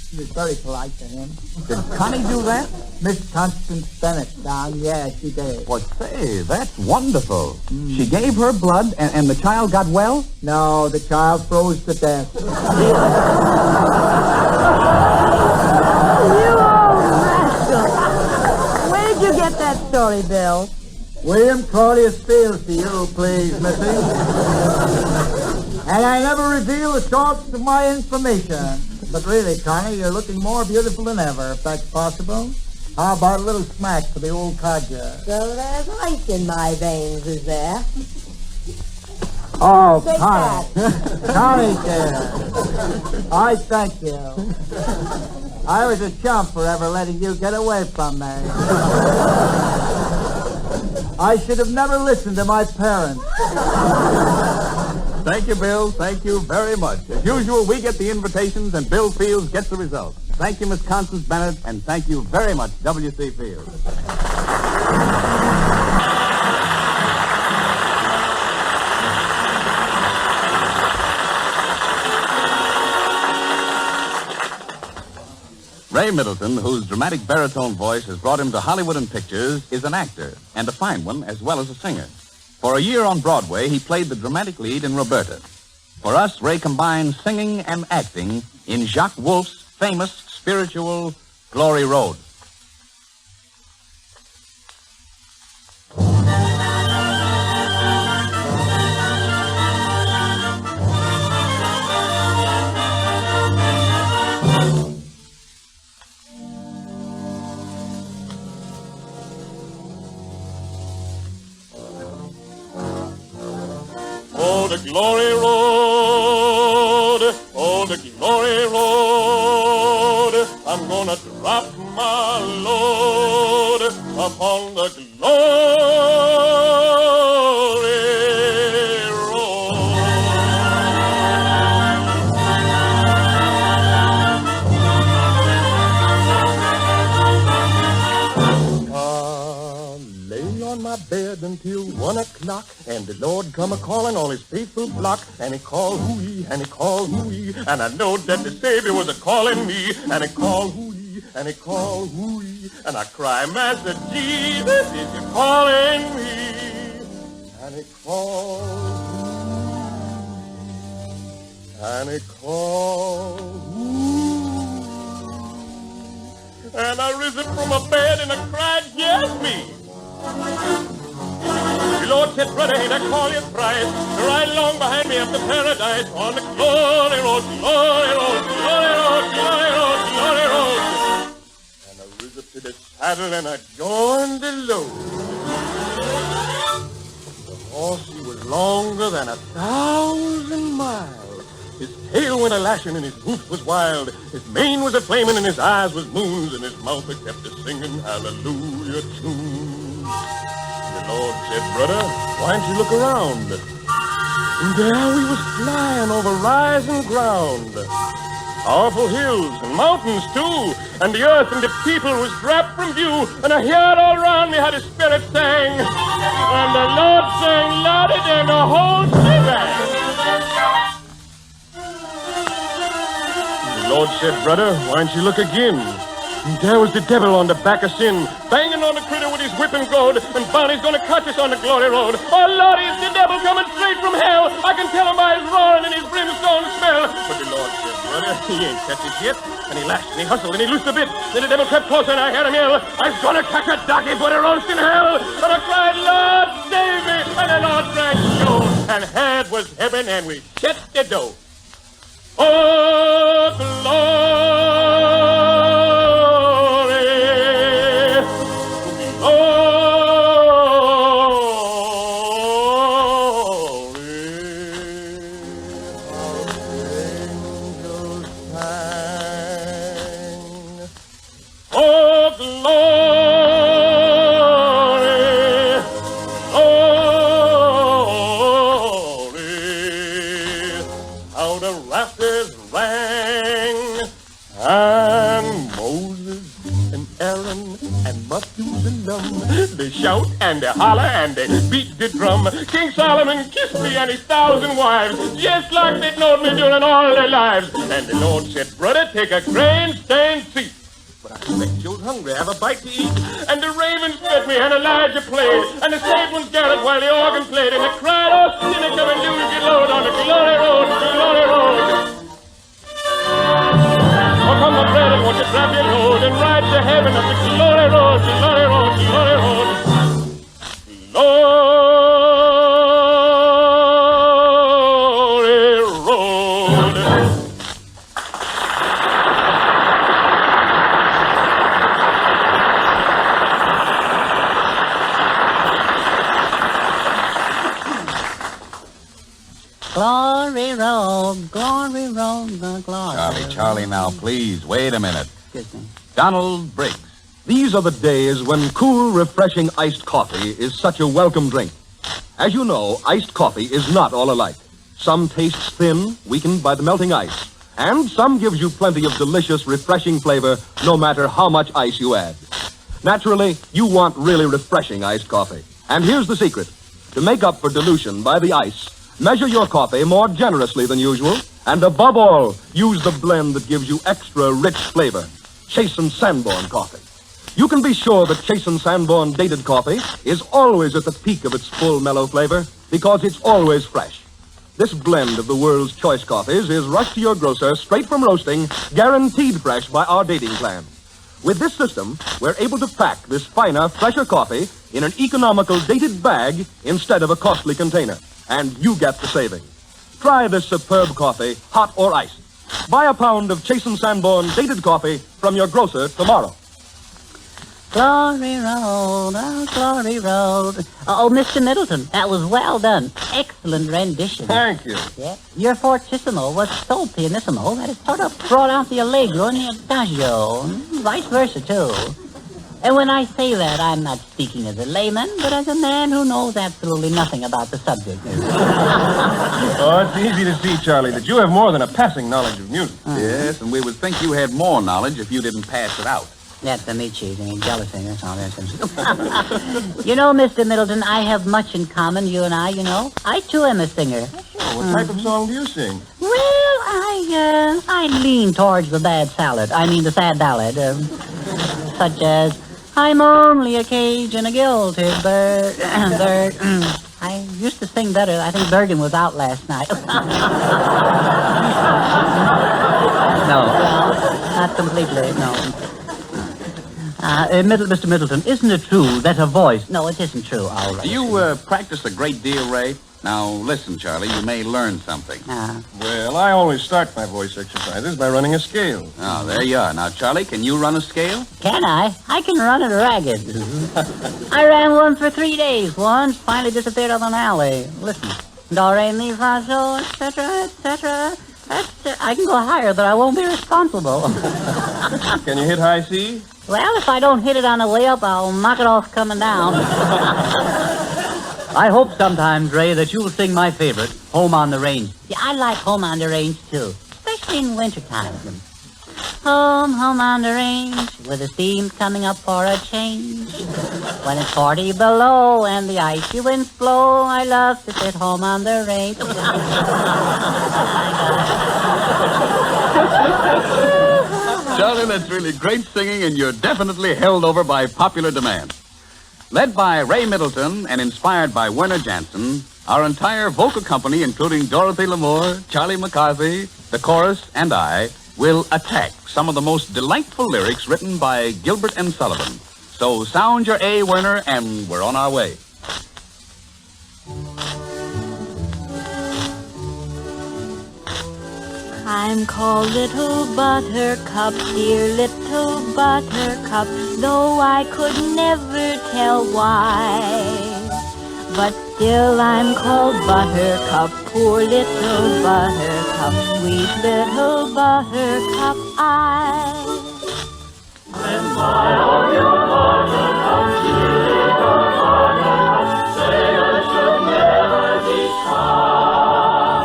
She was very polite to him. Did Connie do that? Miss Constance Bennett, Don, yeah, she did. Well, say, that's wonderful. She gave her blood, and the child got well? No, the child froze to death. You old rascal. Where did you get that story, Bill? William Claudius Fields to you, please, Missy. And I never reveal the source of my information. But really, Connie, you're looking more beautiful than ever, if that's possible. How about a little smack for the old codger? So there's ice in my veins, is there? Oh, Take Connie. Connie, dear. I thank you. I was a chump for ever letting you get away from me. I should have never listened to my parents. Thank you, Bill. Thank you very much. As usual, we get the invitations and Bill Fields gets the results. Thank you, Miss Constance Bennett, and thank you very much, W.C. Fields. Ray Middleton, whose dramatic baritone voice has brought him to Hollywood and pictures, is an actor, and a fine one, as well as a singer. For a year on Broadway, he played the dramatic lead in Roberta. For us, Ray combined singing and acting in Jacques Wolfe's famous spiritual Glory Road. Oh, the glory road, oh, the glory road, I'm gonna drop my load upon the glory road. I lay on my bed until 1 o'clock, and the Lord come a-calling all his faithful flock, and he called hooey, and he called hooey, and I know that the Savior was a-calling me, and he called hooey, and he called hooey, and I cry, Master Jesus, is you calling me? And he called hooey, and he called hooey, And I risen from my bed and I cried, yes, me. The Lord said, brother, ain't I call you thrice to ride along behind me up to paradise on the glory road, glory road, glory road, glory road, glory road. and I rose up to the saddle and I joined the load. The horse, he was longer than 1,000 miles. His tail went a-lashing and his hoof was wild. His mane was a-flaming and his eyes was moons, and his mouth it kept a-singing hallelujah tunes. The Lord said, brother, why don't you look around? And there we was flying over rising ground. Powerful hills and mountains, too, and the earth and the people was dropped from view, and I heard all around me how the Spirit sang, and the Lord sang louder than the whole shebang. The Lord said, brother, why don't you look again? And there was the devil on the back of sin, banging on the critter with his whipping goad, and Bonnie's gonna catch us on the glory road. Oh, Lordy, it's the devil coming straight from hell. I can tell him by his roaring and his brimstone smell. But the Lord said, brother. He ain't catch us yet. And he lashed and he hustled and he loosed a bit. Then the devil crept closer and I heard him yell, I'm gonna catch a donkey for a roast in hell. And I cried, Lord, save me. And the Lord drank show. And hand was heaven and we shut the door. Oh, glory. They shout and they holler and they beat the drum. King Solomon kissed me and his 1,000 wives, just like they'd known me during all their lives. And the Lord said, brother, take a grain-stained seat. But I expect you was hungry, have a bite to eat. And the ravens fed me and Elijah played. And the saved ones gathered while the organ played. And they cried, oh, sinner, come and lose your load on the glory road, glory road. Oh, come, my brother, won't you drop your load and ride to heaven up the glory road, glory road, glory road. Glory road. Glory road, glory road, the glory. Charlie, now, please, wait a minute. Excuse me. Donald Briggs. These are the days when cool, refreshing iced coffee is such a welcome drink. As you know, iced coffee is not all alike. Some tastes thin, weakened by the melting ice. And some gives you plenty of delicious, refreshing flavor, no matter how much ice you add. Naturally, you want really refreshing iced coffee. And here's the secret. To make up for dilution by the ice, measure your coffee more generously than usual. And above all, use the blend that gives you extra rich flavor. Chasen Sanborn coffee. You can be sure that Chasen Sanborn dated coffee is always at the peak of its full, mellow flavor because it's always fresh. This blend of the world's choice coffees is rushed to your grocer straight from roasting, guaranteed fresh by our dating plan. With this system, we're able to pack this finer, fresher coffee in an economical dated bag instead of a costly container. And you get the saving. Try this superb coffee, hot or iced. Buy a pound of Chasen Sanborn dated coffee from your grocer tomorrow. Glory road, oh, glory road. Oh, Mr. Middleton, that was well done. Excellent rendition. Thank you. Yeah. Your fortissimo was so pianissimo that it sort of brought out the allegro and the adagio. Vice versa, too. And when I say that, I'm not speaking as a layman, but as a man who knows absolutely nothing about the subject. Oh, it's easy to see, Charlie, that you have more than a passing knowledge of music. Yes, and we would think you had more knowledge if you didn't pass it out. That's the meat cheese and jealousy. That's all there is. You know, Mr. Middleton, I have much in common, you and I, you know. I, too, am a singer. What type of song do you sing? Well, I lean towards the bad salad. I mean the sad ballad. Such as, I'm only a cage and a guilty bird. I used to sing better. I think Bergen was out last night. No, not completely, no. Mr. Middleton, isn't it true that a voice... No, it isn't true, all right. Do you practice a great deal, Ray? Now, listen, Charlie, you may learn something. Well, I always start my voice exercises by running a scale. Oh, there you are. Now, Charlie, can you run a scale? Can I? I can run it ragged. I ran one for 3 days once, finally disappeared on an alley. Listen. Do, re, mi, fa, sol, etc., etc. I can go higher, but I won't be responsible. Can you hit high C? Well, if I don't hit it on the way up, I'll knock it off coming down. I hope sometimes, Ray, that you'll sing my favorite, Home on the Range. Yeah, I like Home on the Range, too, especially in wintertime. Home on the range, with the steam coming up for a change. When it's 40 below and the icy winds blow, I love to sit home on the range. Charlie, that's really great singing, and you're definitely held over by popular demand. Led by Ray Middleton and inspired by Werner Jansen, our entire vocal company, including Dorothy Lamour, Charlie McCarthy, the chorus, and I will attack some of the most delightful lyrics written by Gilbert and Sullivan. So sound your A, Werner, and we're on our way. I'm called Little Buttercup, dear Little Buttercup, though I could never tell why. But still I'm called Buttercup, poor little Buttercup, sweet little Buttercup I. When by all your buttercup, dear little Buttercup, say I should never be shy.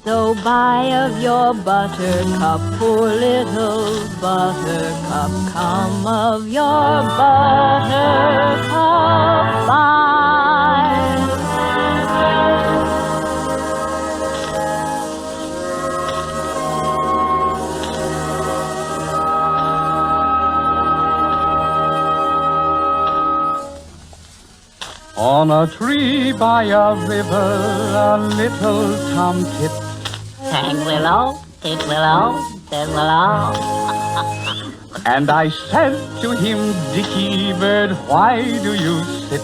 So buy of your buttercup, poor little Buttercup, come of your Buttercup buy. On a tree by a river, a little tomtit. Hang willow, tit willow, tit willow. And I said to him, Dickie bird, why do you sit?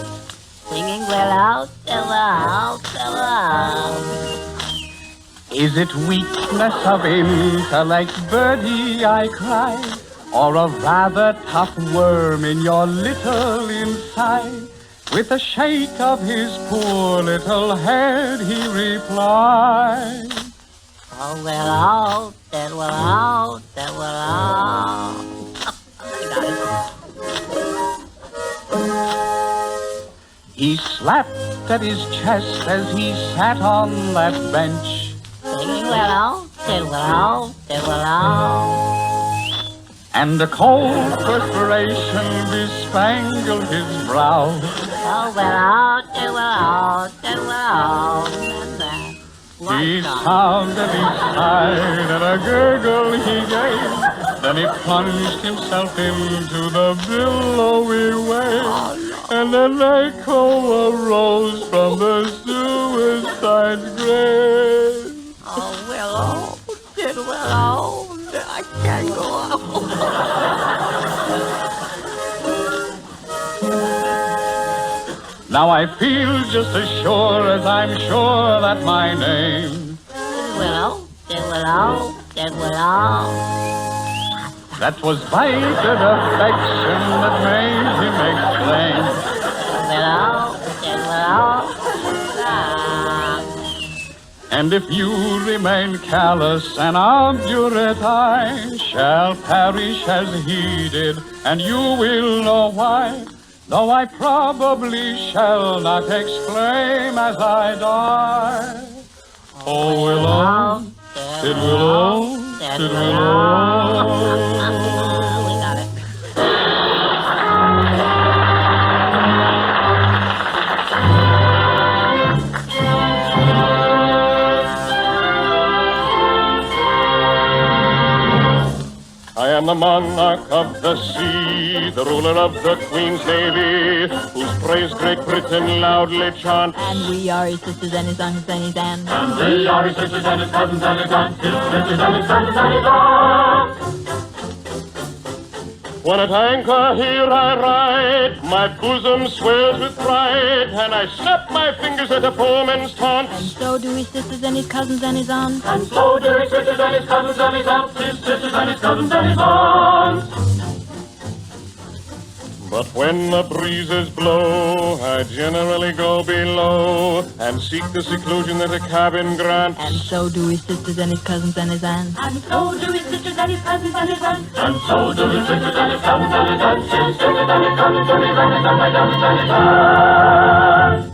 Singing willow, tit willow, tit willow. Is it weakness of intellect, birdie, I cry, or a rather tough worm in your little inside? With a shake of his poor little head, he replied, Oh, willow, tit willow, tit willow. He slapped at his chest as he sat on that bench. Singing willow, tit willow, tit willow. And a cold perspiration bespangled his brow. Oh, willow, tit willow, tit willow. He sounded, he sighed, and a gurgle he gave. Then he plunged himself into the billowy wave. And an echo arose from the suicide's grave. Oh, willow, tit willow. I can't go on. Now I feel just as sure as I'm sure that my name, Willow, tit willow, tit willow. that was bited affection that made him exclaim, Willow, tit willow. and if you remain callous and obdurate, I shall perish as he did, and you will know why. Though I probably shall not exclaim as I die. Oh, willow, tit willow, tit willow. We got it. I am the monarch of the sea, the ruler of the Queen's Navy, whose praise Great Britain loudly chants. And we are his sisters and his uncles and his aunts. And we are his sisters and his cousins and his aunts, his sisters and his cousins and his aunts. When at anchor here I ride, my bosom swells with pride, and I snap my fingers at a foeman's taunts. And so do his sisters and his cousins and his aunts. And so do his sisters and his cousins and his aunts, his sisters and his cousins and his aunts. But when the breezes blow, I generally go below and seek the seclusion that a cabin grants. And so do his sisters and his cousins and his aunts. And so do his sisters and his cousins and his aunts. And so do his sisters and his cousins and his aunts, his sisters and his cousins and his aunts, and my cousins and his aunts.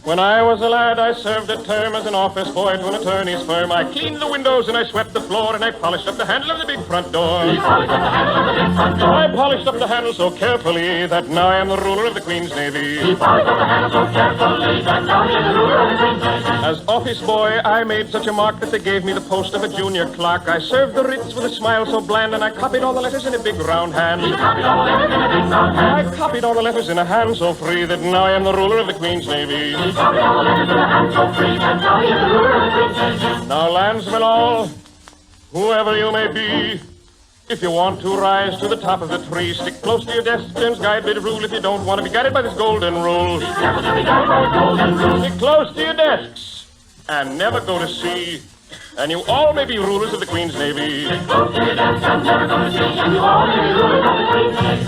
When I was a lad, I served a term as an office boy to an attorney's firm. I cleaned the windows and I swept the floor and I polished up the handle of the big front door. He polished up the handle of the big front door. I polished up the handle so carefully that now I am the ruler of the Queen's Navy. He polished up the handle so carefully that now he is the ruler of the Queen's Navy. As office boy, I made such a mark that they gave me the post of a junior clerk. I served the writs with a smile so bland, and I copied all the letters in a big round hand. He copied all the letters in a big round hand. I copied all the letters in a hand so free that now I am the ruler of the Queen's Navy. He copied all the letters in a hand so free that now he is the ruler of the Queen's Navy. Now, landsmen all, whoever you may be, if you want to rise to the top of the tree, stick close to your desk, James Guide bit of rule. If you don't want to be guided by this golden rule, Be careful to be guided by this golden rule. stick close to your desks and never go to sea, and you all may be rulers of the Queen's Navy. Stick close to your desk and never go to sea, and you all may be rulers of the Queen's Navy.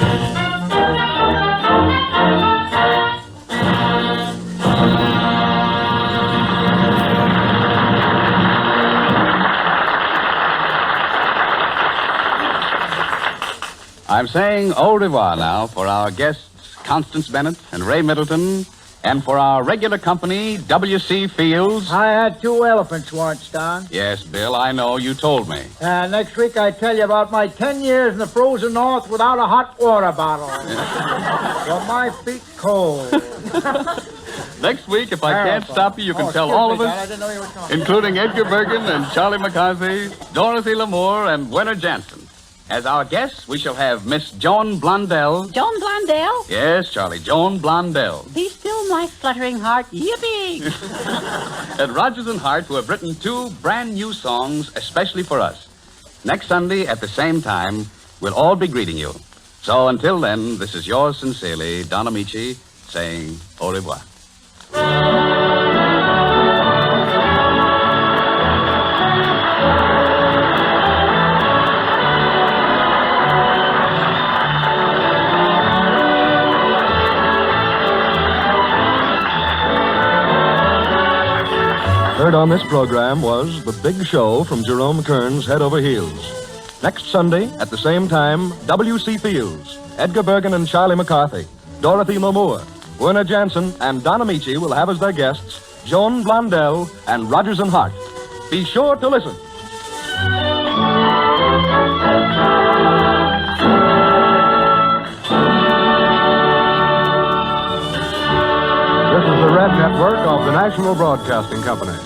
I'm saying au revoir now for our guests, Constance Bennett and Ray Middleton, and for our regular company, W.C. Fields. I had 2 elephants once, Don. Yes, Bill, I know. You told me. Next week I tell you about my 10 years in the frozen north without a hot water bottle. Well, my feet cold. Next week, if I can't stop you, you can tell all of us, including Edgar Bergen and Charlie McCarthy, Dorothy Lamour, and Werner Jansen. As our guests, we shall have Miss Joan Blondell. Joan Blondell? Yes, Charlie, Joan Blondell. Be still, my fluttering heart. Yippee! And Rogers and Hart, who have written 2 brand new songs especially for us. Next Sunday at the same time, we'll all be greeting you. So until then, this is yours sincerely, Don Amici, saying au revoir. Heard on this program was The Big Show from Jerome Kern's Head Over Heels. Next Sunday, at the same time, W.C. Fields, Edgar Bergen and Charlie McCarthy, Dorothy Lamour, Werner Jansen, and Don Amici will have as their guests Joan Blondell and Rogers and Hart. Be sure to listen. This is the Red Network of the National Broadcasting Company.